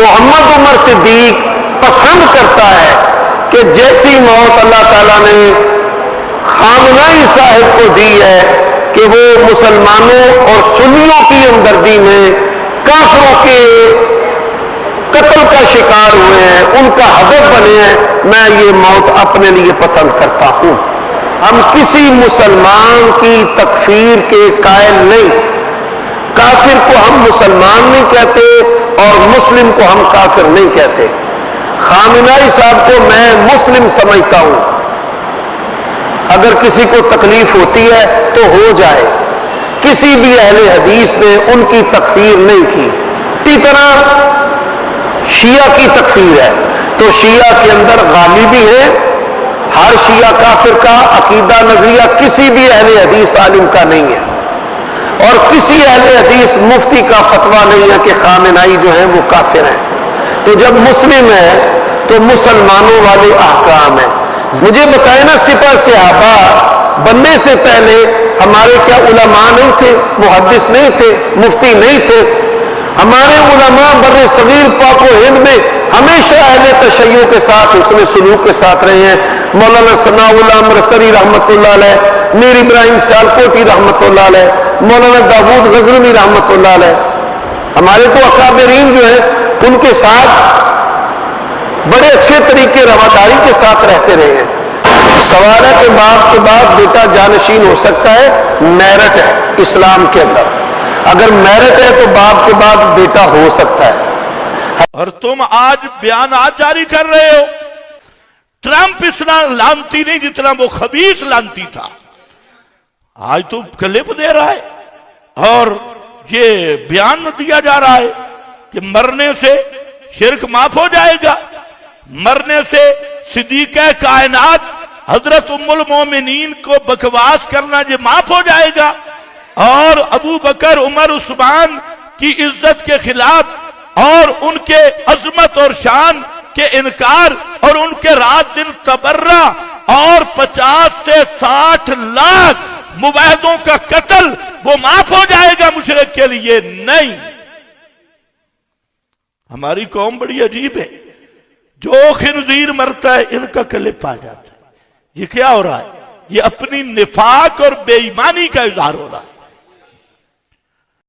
محمد عمر صدیق پسند کرتا ہے کہ جیسی موت اللہ تعالیٰ نے خامنہئی صاحب کو دی ہے کہ وہ مسلمانوں اور سنیوں کی ہمدردی میں کافروں کے قتل کا شکار ہوئے ہیں، ان کا ہدف بنے ہیں، میں یہ موت اپنے لیے پسند کرتا ہوں۔ ہم کسی مسلمان کی تکفیر کے قائل نہیں، کافر کو ہم مسلمان نہیں کہتے اور مسلم کو ہم کافر نہیں کہتے۔ خامنہئی صاحب کو میں مسلم سمجھتا ہوں، اگر کسی کو تکلیف ہوتی ہے تو ہو جائے، کسی بھی اہل حدیث نے ان کی تکفیر نہیں کی۔ اسی طرح شیعہ کی تکفیر ہے تو شیعہ کے اندر غالبی ہے، ہر شیعہ کافر کا عقیدہ نظریہ کسی بھی اہل حدیث عالم کا نہیں ہے، اور کسی اہل حدیث مفتی کا فتویٰ نہیں ہے کہ خامنہئی جو ہیں وہ کافر ہیں۔ تو جب مسلم ہے تو مسلمانوں والے احکام ہیں۔ مجھے بتائے نا، سپہ صحابہ بننے سے پہلے ہمارے کیا علماء نہیں تھے، محدث نہیں تھے، مفتی نہیں تھے؟ ہمارے علماء بر صغیر پاک و ہند میں ہمیشہ اہل تشیع کے ساتھ حسن سلوک کے ساتھ رہے ہیں۔ مولانا ثناء اللہ امرتسری رحمۃ اللہ علیہ، میر ابراہیم سیالکوٹی رحمۃ اللہ علیہ، مولانا داود غزنوی رحمۃ اللہ علیہ، ہمارے تو اکابرین جو ہیں ان کے ساتھ بڑے اچھے طریقے رواداری کے ساتھ رہتے رہے ہیں۔ سوال ہے کہ باپ کے بعد بیٹا جانشین ہو سکتا ہے؟ میرٹ ہے اسلام کے اندر، اگر میرٹ ہے تو باپ کے بعد بیٹا ہو سکتا ہے۔ اور تم آج بیانات جاری کر رہے ہو، ٹرمپ اتنا لانتی نہیں جتنا وہ خبیث لانتی تھا، آج تو کلپ دے رہا ہے اور یہ بیان دیا جا رہا ہے کہ مرنے سے شرک معاف ہو جائے گا، مرنے سے صدیقہ کائنات حضرت ام المومنین کو بکواس کرنا یہ معاف ہو جائے گا، اور ابو بکر عمر عثمان کی عزت کے خلاف اور ان کے عظمت اور شان کے انکار اور ان کے رات دن تبرہ اور 50 سے 60 لاکھ مباحدوں کا قتل وہ معاف ہو جائے گا مشرک کے لیے؟ نہیں۔ ہماری قوم بڑی عجیب ہے، جو خنزیر مرتا ہے ان کا کلپ آ جاتا ہے۔ یہ کیا ہو رہا ہے؟ یہ اپنی نفاق اور بے ایمانی کا اظہار ہو رہا ہے۔